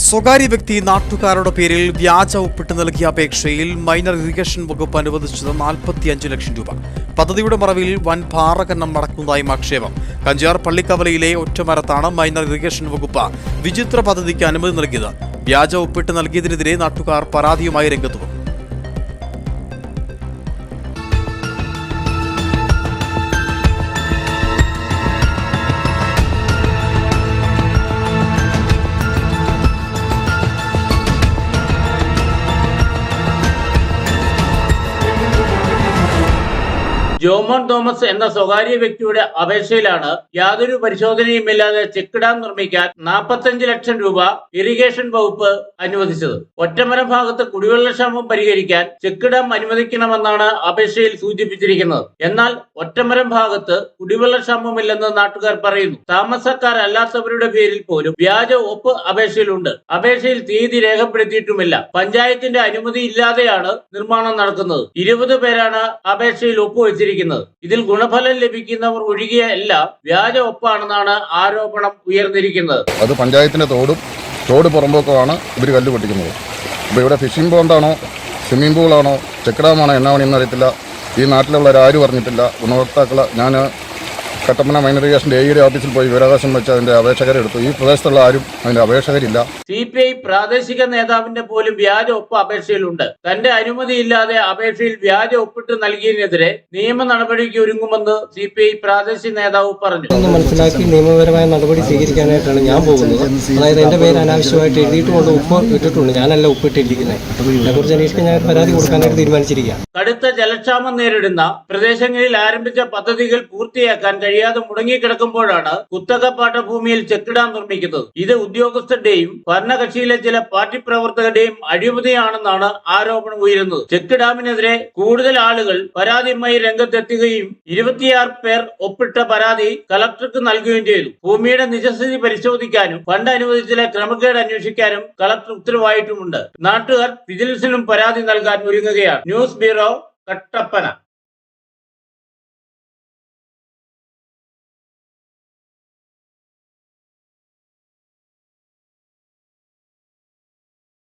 സ്വകാര്യ വ്യക്തി നാട്ടുകാരുടെ പേരിൽ വ്യാജ ഒപ്പിട്ട് നൽകിയ അപേക്ഷയിൽ മൈനർ ഇറിഗേഷൻ വകുപ്പ് അനുവദിച്ചത് 45 ലക്ഷം രൂപ. പദ്ധതിയുടെ മറവിൽ വൻ പാറഖനനം നടക്കുന്നതായും ആക്ഷേപം. കഞ്ചാർ പള്ളിക്കവലയിലെ ഒറ്റമരത്താണ് മൈനർ ഇറിഗേഷൻ വകുപ്പ് വിചിത്ര പദ്ധതിക്ക് അനുമതി നൽകിയത്. വ്യാജ ഒപ്പിട്ട് നൽകിയതിനെതിരെ നാട്ടുകാർ പരാതിയുമായി രംഗത്ത് വന്നു. ജോമോൻ തോമസ് എന്ന സ്വകാര്യ വ്യക്തിയുടെ അപേക്ഷയിലാണ് യാതൊരു പരിശോധനയുമില്ലാതെ ചെക്ക് ഡാം നിർമ്മിക്കാൻ 45 ലക്ഷം രൂപ ഇറിഗേഷൻ വകുപ്പ് അനുവദിച്ചത്. ഒറ്റമരം ഭാഗത്ത് കുടിവെള്ളക്ഷാമം പരിഹരിക്കാൻ ചെക്ക് ഡാം അനുവദിക്കണമെന്നാണ് അപേക്ഷയിൽ സൂചിപ്പിച്ചിരിക്കുന്നത്. എന്നാൽ ഒറ്റമരം ഭാഗത്ത് കുടിവെള്ളക്ഷാമമില്ലെന്ന് നാട്ടുകാർ പറയുന്നു. താമസക്കാരല്ലാത്തവരുടെ പേരിൽ പോലും വ്യാജ ഒപ്പ് അപേക്ഷയിലുണ്ട്. അപേക്ഷയിൽ തീയതി രേഖപ്പെടുത്തിയിട്ടുമില്ല. പഞ്ചായത്തിന്റെ അനുമതി ഇല്ലാതെയാണ് നിർമ്മാണം നടക്കുന്നത്. 20 പേരാണ് അപേക്ഷയിൽ ഒപ്പുവെച്ചിരിക്കുന്നത്. ഇതിൽ ഗുണഫലം ലഭിക്കുന്നവർ ഒഴികെ എല്ലാം വ്യാജ ഒപ്പാണെന്നാണ് ആരോപണം ഉയർന്നിരിക്കുന്നത്. അത് പഞ്ചായത്തിന്റെ തോട് പുറമ്പോക്കമാണ് ഇവർ കല്ല് പൊട്ടിക്കുന്നത്. അപ്പോൾ ഇവിടെ ഫിഷിംഗ് പോണ്ടാണോ സ്വിമ്മിംഗ് പൂളാണോ ചെക്ക് ഡാമാണോ എന്നാണെന്ന് അറിയത്തില്ല. ഈ നാട്ടിലുള്ളവരാരും പറഞ്ഞിട്ടില്ല. ഗുണഭോക്താക്കൾ ഞാൻ കട്ടപ്പന മൈനർ ഇറിഗേഷന്റെ എയുടെ ഓഫീസിൽ പോയി വിവരാവകാശം വെച്ച് അതിന്റെ അപേക്ഷകരെ എടുത്തു. ഈ പ്രദേശത്തുള്ള ആരും അതിന്റെ അപേക്ഷകരില്ല. CPI പ്രാദേശിക നേതാവിന്റെ പോലും വ്യാജ ഒപ്പ് അപേക്ഷയിലുണ്ട്. തന്റെ അനുമതിയില്ലാതെ അപേക്ഷയിൽ വ്യാജ ഒപ്പിട്ട് നൽകിയതിനെതിരെ നിയമ നടപടിക്ക് ഒരുങ്ങുമെന്ന് CPI പ്രാദേശിക നേതാവ് പറഞ്ഞു. മനസ്സിലാക്കി നിയമപരമായ നടപടി സ്വീകരിക്കാനായിട്ടാണ് ഞാൻ പോകുന്നത്. അതായത് എന്റെ പേര് അനാവശ്യമായിട്ട് എഴുതിയിട്ടുകൊണ്ട് ഒപ്പ് ഇട്ടിട്ടുണ്ട്. ഞാനല്ല ഒപ്പിട്ടിരിക്കുന്നത്. അതിനെക്കുറിച്ച് അന്വേഷിക്കാൻ ഞാൻ പരാതി കൊടുക്കാനായിട്ട് തീരുമാനിച്ചിരിക്കുകയാണ്. കടുത്ത ജലക്ഷാമം നേരിടുന്ന പ്രദേശങ്ങളിൽ ആരംഭിച്ച പദ്ധതികൾ പൂർത്തിയാക്കാൻ കഴിയാതെ മുടങ്ങിക്കിടക്കുമ്പോഴാണ് കുത്തക പാട്ടഭൂമിയിൽ ചെക്ക് ഡാം നിർമ്മിക്കുന്നത്. ഇത് ഉദ്യോഗസ്ഥരുടെയും ഭരണകക്ഷിയിലെ ചില പാർട്ടി പ്രവർത്തകരുടെയും അഴിമതിയാണെന്നാണ് ആരോപണം ഉയരുന്നത്. ചെക്ക് ഡാമിനെതിരെ കൂടുതൽ ആളുകൾ പരാതിയുമായി രംഗത്തെത്തുകയും 26 പേർ ഒപ്പിട്ട പരാതി കളക്ടർക്ക് നൽകുകയും ചെയ്തു. ഭൂമിയുടെ നിജസ്ഥിതി പരിശോധിക്കാനും ഫണ്ട് അനുവദിച്ചിലെ ക്രമക്കേട് അന്വേഷിക്കാനും കളക്ടർ ഉത്തരവായിട്ടുമുണ്ട്. നാട്ടുകാർ വിജിലൻസിനും പരാതി നൽകാൻ ഒരുങ്ങുകയാണ്. News bureau, Kattappana.